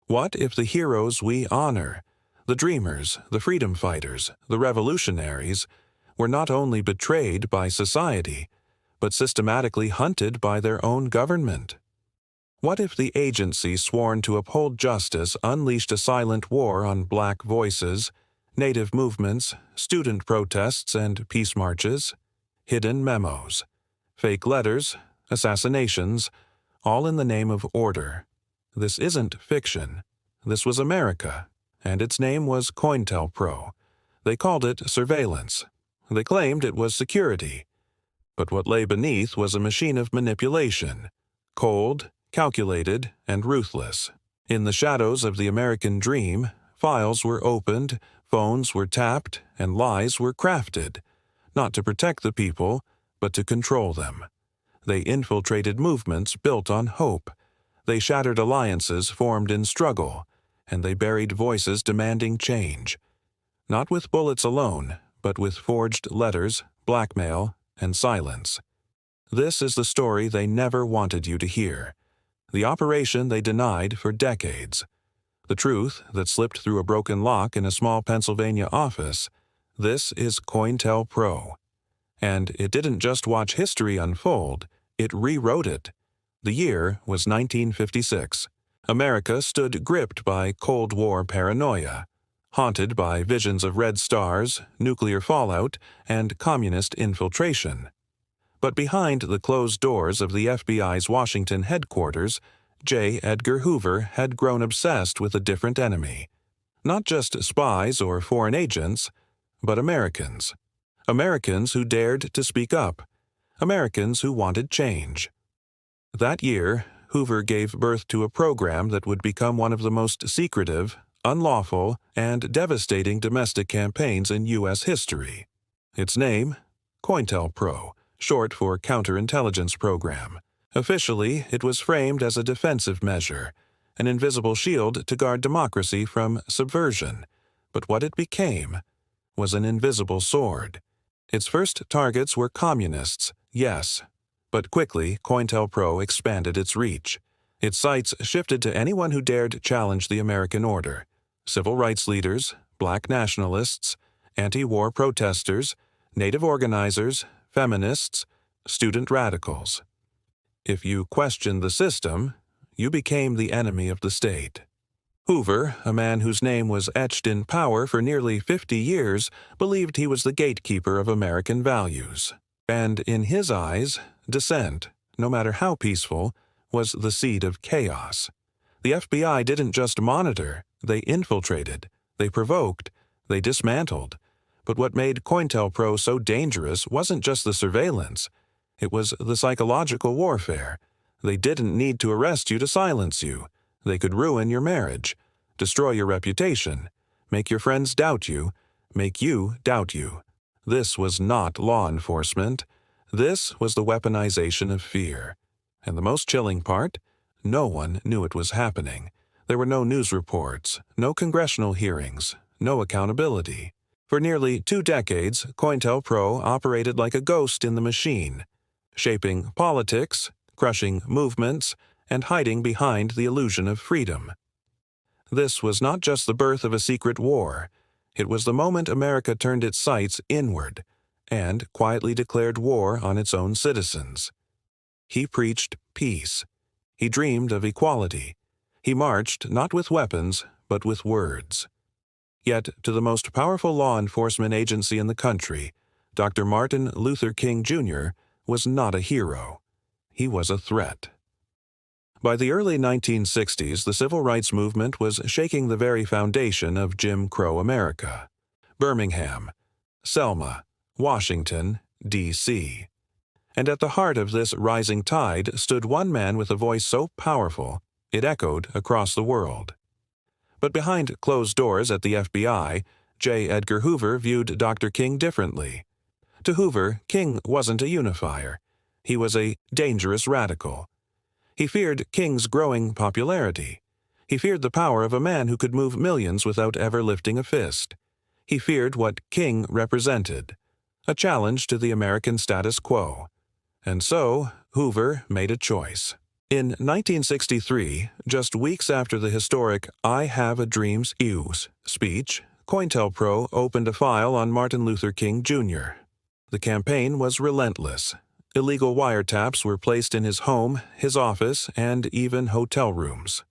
What if the heroes we honor, the dreamers, the freedom fighters, the revolutionaries, were not only betrayed by society, but systematically hunted by their own government? What if the agency sworn to uphold justice unleashed a silent war on black voices, native movements, student protests and peace marches, hidden memos, fake letters, assassinations, all in the name of order? This isn't fiction. This was America, and its name was COINTELPRO. They called it surveillance. They claimed it was security. But what lay beneath was a machine of manipulation, cold, calculated, and ruthless. In the shadows of the American dream, files were opened, phones were tapped, and lies were crafted, not to protect the people, but to control them. They infiltrated movements built on hope. They shattered alliances formed in struggle, and they buried voices demanding change. Not with bullets alone, but with forged letters, blackmail, and silence. This is the story they never wanted you to hear. The operation they denied for decades. The truth that slipped through a broken lock in a small Pennsylvania office. This is COINTELPRO. And it didn't just watch history unfold, it rewrote it. The year was 1956. America stood gripped by Cold War paranoia, haunted by visions of red stars, nuclear fallout, and communist infiltration. But behind the closed doors of the FBI's Washington headquarters, J. Edgar Hoover had grown obsessed with a different enemy. Not just spies or foreign agents, but Americans. Americans who dared to speak up. Americans who wanted change. That year, Hoover gave birth to a program that would become one of the most secretive, unlawful, and devastating domestic campaigns in U.S. history. Its name? COINTELPRO, short for Counterintelligence Program. Officially, it was framed as a defensive measure, an invisible shield to guard democracy from subversion. But what it became was an invisible sword. Its first targets were communists, yes, but quickly COINTELPRO expanded its reach. Its sights shifted to anyone who dared challenge the American order: civil rights leaders, black nationalists, anti-war protesters, native organizers, feminists, student radicals. If you questioned the system, you became the enemy of the state. Hoover, a man whose name was etched in power for nearly 50 years, believed he was the gatekeeper of American values. And in his eyes, dissent, no matter how peaceful, was the seed of chaos. The FBI didn't just monitor, they infiltrated, they provoked, they dismantled. But what made COINTELPRO so dangerous wasn't just the surveillance. It was the psychological warfare. They didn't need to arrest you to silence you. They could ruin your marriage, destroy your reputation, make your friends doubt you, make you doubt you. This was not law enforcement. This was the weaponization of fear. And the most chilling part? No one knew it was happening. There were no news reports, no congressional hearings, no accountability. For nearly 2 decades, COINTELPRO operated like a ghost in the machine, shaping politics, crushing movements, and hiding behind the illusion of freedom. This was not just the birth of a secret war. It was the moment America turned its sights inward and quietly declared war on its own citizens. He preached peace. He dreamed of equality. He marched not with weapons, but with words. Yet, to the most powerful law enforcement agency in the country, Dr. Martin Luther King Jr. was not a hero. He was a threat. By the early 1960s, the civil rights movement was shaking the very foundation of Jim Crow America. Birmingham, Selma, Washington, D.C. And at the heart of this rising tide stood one man with a voice so powerful it echoed across the world. But behind closed doors at the FBI, J. Edgar Hoover viewed Dr. King differently. To Hoover, King wasn't a unifier. He was a dangerous radical. He feared King's growing popularity. He feared the power of a man who could move millions without ever lifting a fist. He feared what King represented, a challenge to the American status quo. And so, Hoover made a choice. In 1963, just weeks after the historic I Have a Dream's speech, COINTELPRO opened a file on Martin Luther King Jr. The campaign was relentless. Illegal wiretaps were placed in his home, his office, and even hotel rooms.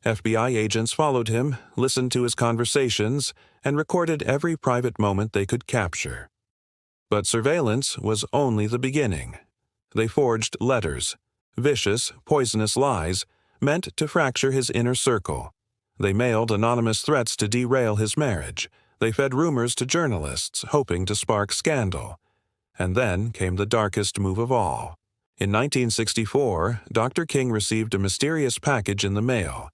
FBI agents followed him, listened to his conversations, and recorded every private moment they could capture. But surveillance was only the beginning. They forged letters, vicious, poisonous lies meant to fracture his inner circle. They mailed anonymous threats to derail his marriage. They fed rumors to journalists, hoping to spark scandal. And then came the darkest move of all. In 1964, Dr. King received a mysterious package in the mail.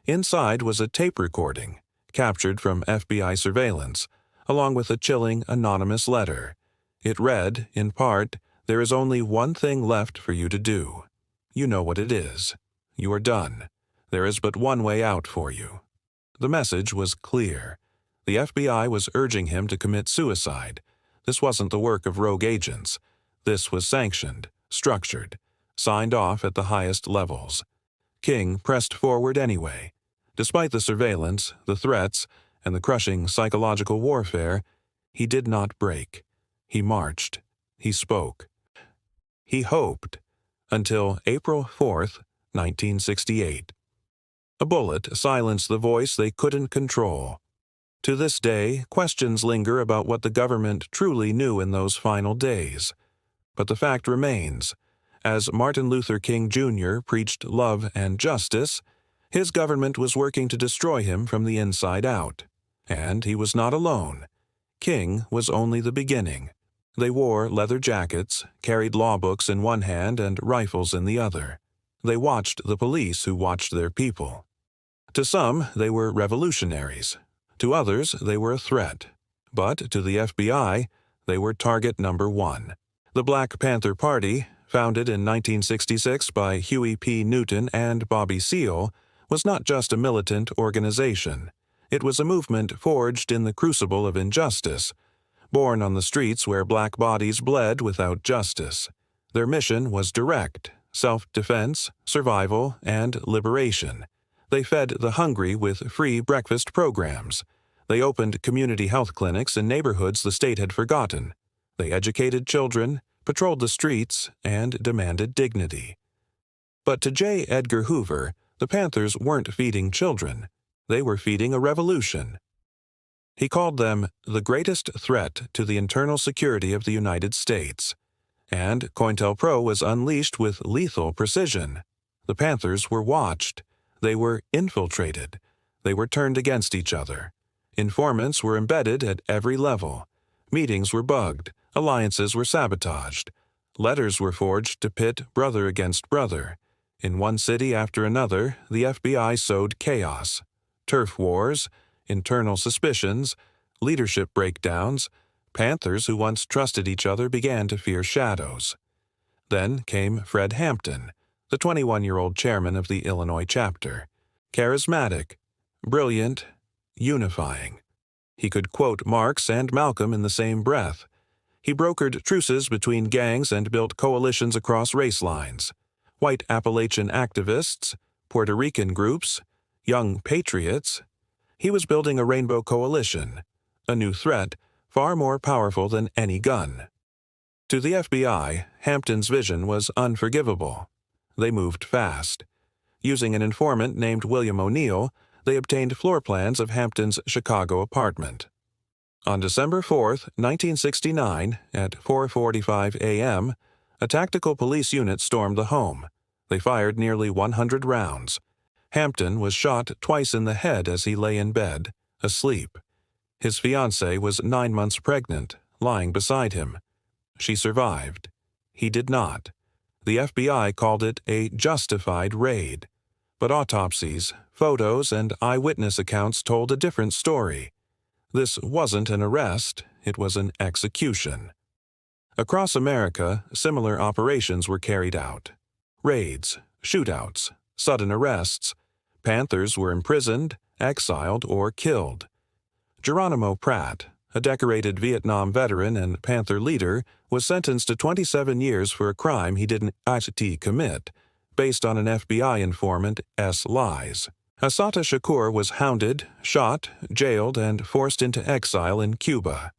Inside was a tape recording, captured from FBI surveillance, along with a chilling anonymous letter. It read, in part, "There is only one thing left for you to do. You know what it is. You are done. There is but one way out for you." The message was clear. The FBI was urging him to commit suicide. This wasn't the work of rogue agents. This was sanctioned, structured, signed off at the highest levels. King pressed forward anyway. Despite the surveillance, the threats, and the crushing psychological warfare, he did not break. He marched. He spoke. He hoped. Until April 4th, 1968. A bullet silenced the voice they couldn't control. To this day, questions linger about what the government truly knew in those final days. But the fact remains, as Martin Luther King Jr. preached love and justice, his government was working to destroy him from the inside out. And he was not alone. King was only the beginning. They wore leather jackets, carried law books in one hand and rifles in the other. They watched the police who watched their people. To some, they were revolutionaries. To others, they were a threat. But to the FBI, they were target number one. The Black Panther Party, founded in 1966 by Huey P. Newton and Bobby Seale, was not just a militant organization. It was a movement forged in the crucible of injustice, born on the streets where black bodies bled without justice. Their mission was direct: self-defense, survival, and liberation. They fed the hungry with free breakfast programs. They opened community health clinics in neighborhoods the state had forgotten. They educated children, patrolled the streets, and demanded dignity. But to J. Edgar Hoover, the Panthers weren't feeding children. They were feeding a revolution. He called them the greatest threat to the internal security of the United States. And COINTELPRO was unleashed with lethal precision. The Panthers were watched. They were infiltrated. They were turned against each other. Informants were embedded at every level. Meetings were bugged. Alliances were sabotaged. Letters were forged to pit brother against brother. In one city after another, the FBI sowed chaos. Turf wars, internal suspicions, leadership breakdowns. Panthers who once trusted each other began to fear shadows. Then came Fred Hampton, the 21-year-old chairman of the Illinois chapter. Charismatic, brilliant, unifying. He could quote Marx and Malcolm in the same breath. He brokered truces between gangs and built coalitions across race lines. White Appalachian activists, Puerto Rican groups, young patriots. He was building a rainbow coalition, a new threat far more powerful than any gun. To the FBI, Hampton's vision was unforgivable. They moved fast. Using an informant named William O'Neill, they obtained floor plans of Hampton's Chicago apartment. On December 4, 1969, at 4:45 a.m., a tactical police unit stormed the home. They fired nearly 100 rounds. Hampton was shot twice in the head as he lay in bed, asleep. His fiancée was 9 months pregnant, lying beside him. She survived. He did not. The FBI called it a justified raid. But autopsies, photos, and eyewitness accounts told a different story. This wasn't an arrest, it was an execution. Across America, similar operations were carried out. Raids, shootouts, sudden arrests. Panthers were imprisoned, exiled, or killed. Geronimo Pratt, a decorated Vietnam veteran and Panther leader, was sentenced to 27 years for a crime he didn't actually commit, based on an FBI informant's lies. Assata Shakur was hounded, shot, jailed, and forced into exile in Cuba.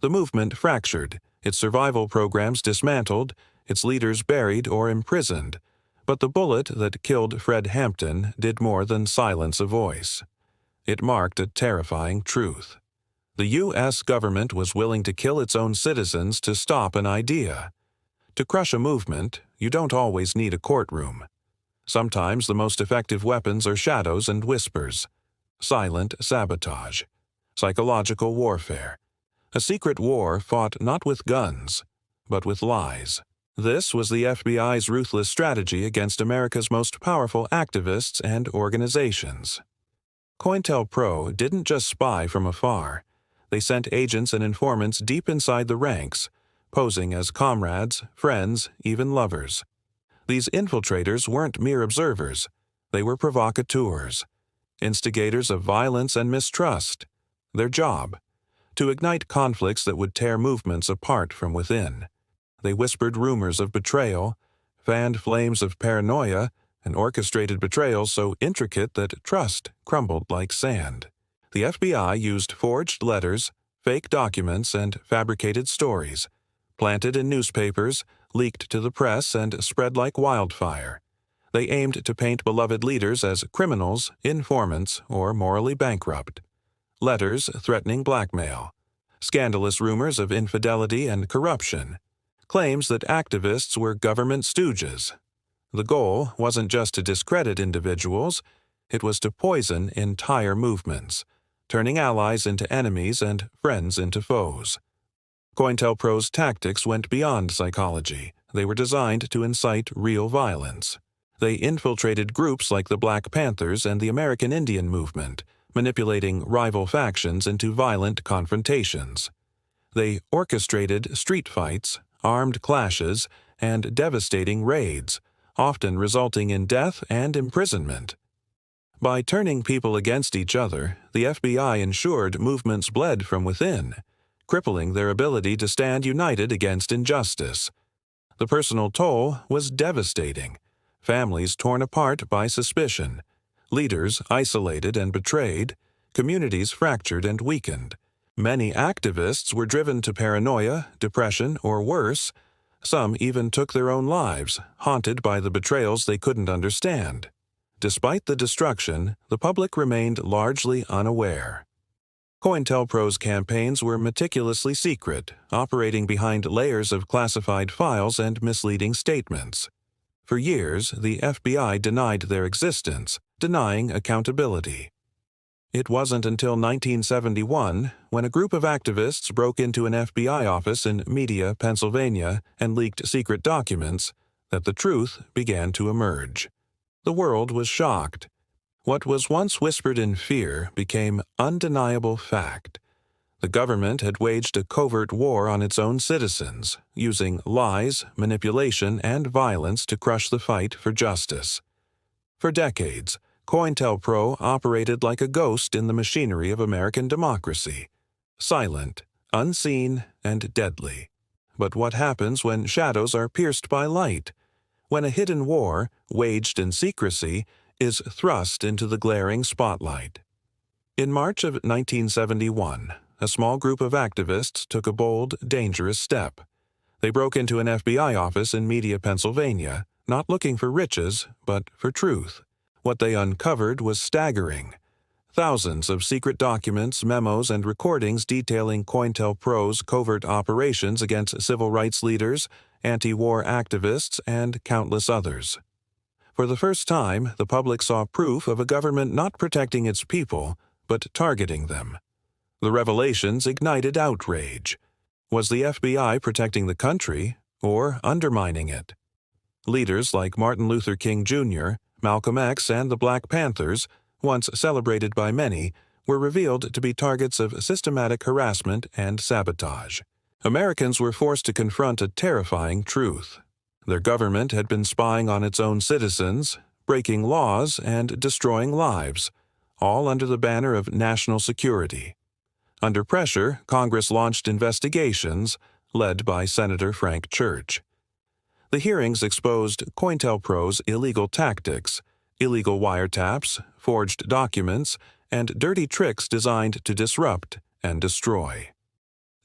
The movement fractured, its survival programs dismantled, its leaders buried or imprisoned, but the bullet that killed Fred Hampton did more than silence a voice. It marked a terrifying truth. The U.S. government was willing to kill its own citizens to stop an idea. To crush a movement, you don't always need a courtroom. Sometimes the most effective weapons are shadows and whispers, silent sabotage, psychological warfare, a secret war fought not with guns, but with lies. This was the FBI's ruthless strategy against America's most powerful activists and organizations. COINTELPRO didn't just spy from afar. They sent agents and informants deep inside the ranks, posing as comrades, friends, even lovers. These infiltrators weren't mere observers. They were provocateurs, instigators of violence and mistrust. Their job: to ignite conflicts that would tear movements apart from within. They whispered rumors of betrayal, fanned flames of paranoia, and orchestrated betrayals so intricate that trust crumbled like sand. The FBI used forged letters, fake documents, and fabricated stories, planted in newspapers, leaked to the press, and spread like wildfire. They aimed to paint beloved leaders as criminals, informants, or morally bankrupt. Letters threatening blackmail, scandalous rumors of infidelity and corruption, claims that activists were government stooges. The goal wasn't just to discredit individuals, it was to poison entire movements, turning allies into enemies and friends into foes. COINTELPRO's tactics went beyond psychology. They were designed to incite real violence. They infiltrated groups like the Black Panthers and the American Indian Movement, manipulating rival factions into violent confrontations. They orchestrated street fights, armed clashes, and devastating raids, often resulting in death and imprisonment. By turning people against each other, the FBI ensured movements bled from within, crippling their ability to stand united against injustice. The personal toll was devastating. Families torn apart by suspicion, leaders isolated and betrayed, communities fractured and weakened. Many activists were driven to paranoia, depression, or worse. Some even took their own lives, haunted by the betrayals they couldn't understand. Despite the destruction, the public remained largely unaware. COINTELPRO's campaigns were meticulously secret, operating behind layers of classified files and misleading statements. For years, the FBI denied their existence, denying accountability. It wasn't until 1971, when a group of activists broke into an FBI office in Media, Pennsylvania, and leaked secret documents, that the truth began to emerge. The world was shocked. What was once whispered in fear became undeniable fact. The government had waged a covert war on its own citizens, using lies, manipulation, and violence to crush the fight for justice. For decades, COINTELPRO operated like a ghost in the machinery of American democracy, silent, unseen, and deadly. But what happens when shadows are pierced by light? When a hidden war, waged in secrecy, is thrust into the glaring spotlight? In March of 1971, a small group of activists took a bold, dangerous step. They broke into an FBI office in Media, Pennsylvania, not looking for riches, but for truth. What they uncovered was staggering. Thousands of secret documents, memos, and recordings detailing COINTELPRO's covert operations against civil rights leaders, anti-war activists, and countless others. For the first time, the public saw proof of a government not protecting its people, but targeting them. The revelations ignited outrage. Was the FBI protecting the country, or undermining it? Leaders like Martin Luther King Jr., Malcolm X, and the Black Panthers, once celebrated by many, were revealed to be targets of systematic harassment and sabotage. Americans were forced to confront a terrifying truth. Their government had been spying on its own citizens, breaking laws, and destroying lives, all under the banner of national security. Under pressure, Congress launched investigations, led by Senator Frank Church. The hearings exposed COINTELPRO's illegal tactics, illegal wiretaps, forged documents, and dirty tricks designed to disrupt and destroy.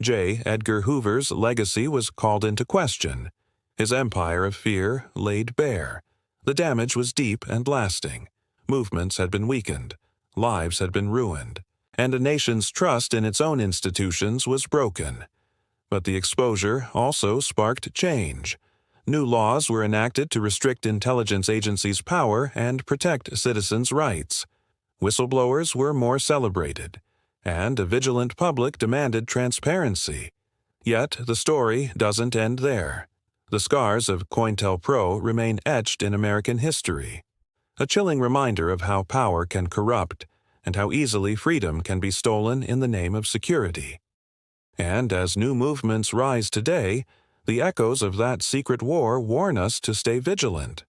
J. Edgar Hoover's legacy was called into question. His empire of fear laid bare. The damage was deep and lasting. Movements had been weakened, lives had been ruined, and a nation's trust in its own institutions was broken. But the exposure also sparked change. New laws were enacted to restrict intelligence agencies' power and protect citizens' rights. Whistleblowers were more celebrated, and a vigilant public demanded transparency. Yet the story doesn't end there. The scars of COINTELPRO remain etched in American history, a chilling reminder of how power can corrupt and how easily freedom can be stolen in the name of security. And as new movements rise today, the echoes of that secret war warn us to stay vigilant,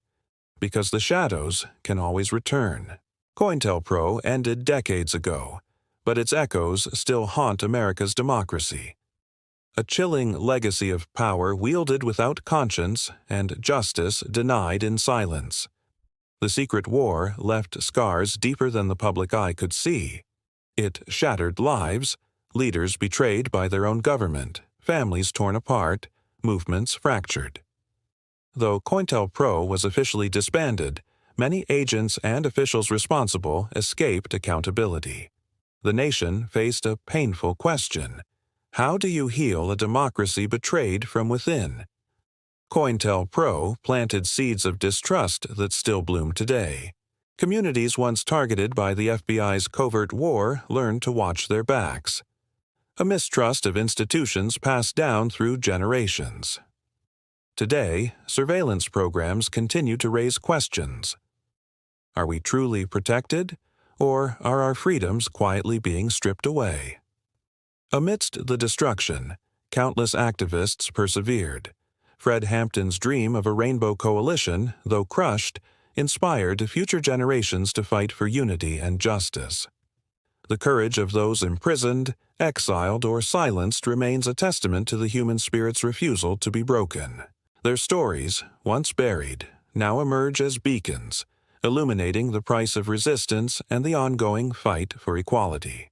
because the shadows can always return. COINTELPRO ended decades ago, but its echoes still haunt America's democracy. A chilling legacy of power wielded without conscience and justice denied in silence. The secret war left scars deeper than the public eye could see. It shattered lives, leaders betrayed by their own government, families torn apart, movements fractured. Though COINTELPRO was officially disbanded, many agents and officials responsible escaped accountability. The nation faced a painful question. How do you heal a democracy betrayed from within? COINTELPRO planted seeds of distrust that still bloom today. Communities once targeted by the FBI's covert war learned to watch their backs. A mistrust of institutions passed down through generations. Today, surveillance programs continue to raise questions. Are we truly protected, or are our freedoms quietly being stripped away? Amidst the destruction, countless activists persevered. Fred Hampton's dream of a rainbow coalition, though crushed, inspired future generations to fight for unity and justice. The courage of those imprisoned, exiled, or silenced remains a testament to the human spirit's refusal to be broken. Their stories, once buried, now emerge as beacons, illuminating the price of resistance and the ongoing fight for equality.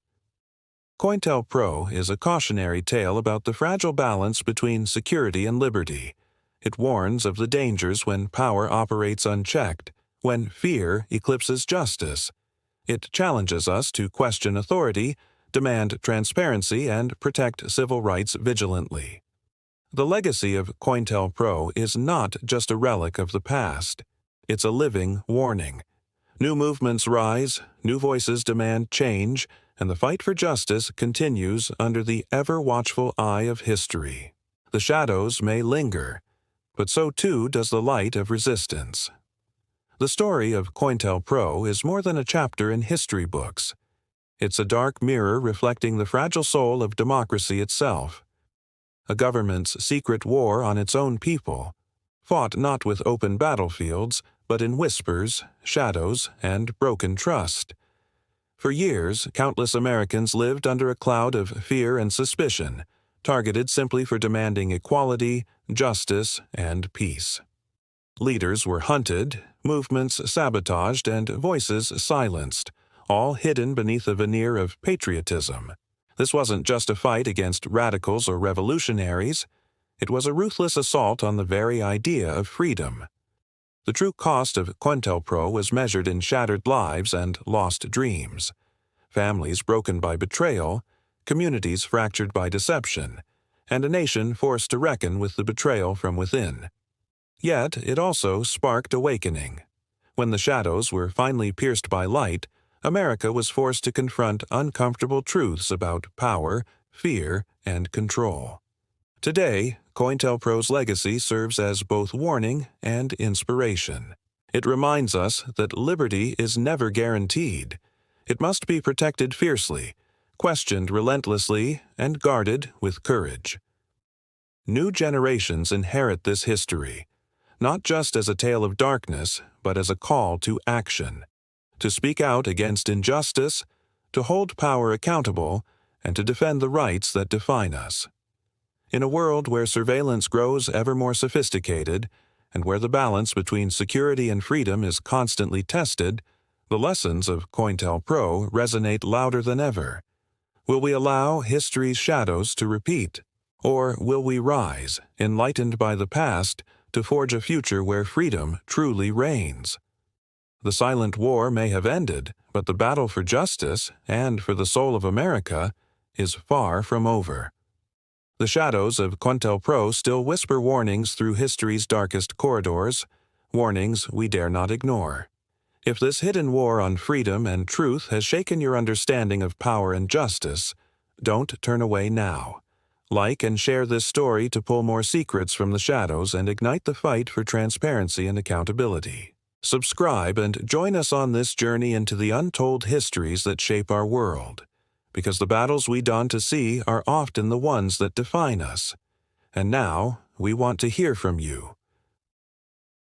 COINTELPRO is a cautionary tale about the fragile balance between security and liberty. It warns of the dangers when power operates unchecked, when fear eclipses justice. It challenges us to question authority, demand transparency, and protect civil rights vigilantly. The legacy of COINTELPRO is not just a relic of the past. It's a living warning. New movements rise, new voices demand change, and the fight for justice continues under the ever-watchful eye of history. The shadows may linger, but so too does the light of resistance. The story of COINTELPRO is more than a chapter in history books. It's a dark mirror reflecting the fragile soul of democracy itself. A government's secret war on its own people, fought not with open battlefields, but in whispers, shadows, and broken trust. For years, countless Americans lived under a cloud of fear and suspicion, targeted simply for demanding equality, justice, and peace. Leaders were hunted, movements sabotaged, and voices silenced, all hidden beneath a veneer of patriotism. This wasn't just a fight against radicals or revolutionaries. It was a ruthless assault on the very idea of freedom. The true cost of COINTELPRO was measured in shattered lives and lost dreams. Families broken by betrayal, communities fractured by deception, and a nation forced to reckon with the betrayal from within. Yet it also sparked awakening. When the shadows were finally pierced by light, America was forced to confront uncomfortable truths about power, fear, and control. Today, COINTELPRO's legacy serves as both warning and inspiration. It reminds us that liberty is never guaranteed. It must be protected fiercely, questioned relentlessly, and guarded with courage. New generations inherit this history, not just as a tale of darkness, but as a call to action, to speak out against injustice, to hold power accountable, and to defend the rights that define us. In a world where surveillance grows ever more sophisticated and where the balance between security and freedom is constantly tested, the lessons of COINTELPRO resonate louder than ever. Will we allow history's shadows to repeat? Or will we rise, enlightened by the past, to forge a future where freedom truly reigns? The silent war may have ended, but the battle for justice and for the soul of America is far from over. The shadows of COINTELPRO still whisper warnings through history's darkest corridors, warnings we dare not ignore. If this hidden war on freedom and truth has shaken your understanding of power and justice, don't turn away now. Like and share this story to pull more secrets from the shadows and ignite the fight for transparency and accountability. Subscribe and join us on this journey into the untold histories that shape our world, because the battles we don to see are often the ones that define us. And now, we want to hear from you.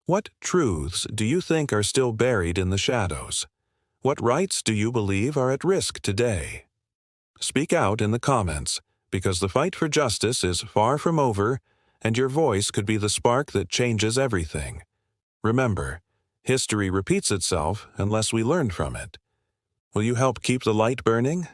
What truths do you think are still buried in the shadows? What rights do you believe are at risk today? Speak out in the comments, because the fight for justice is far from over, and your voice could be the spark that changes everything. Remember, history repeats itself unless we learn from it. Will you help keep the light burning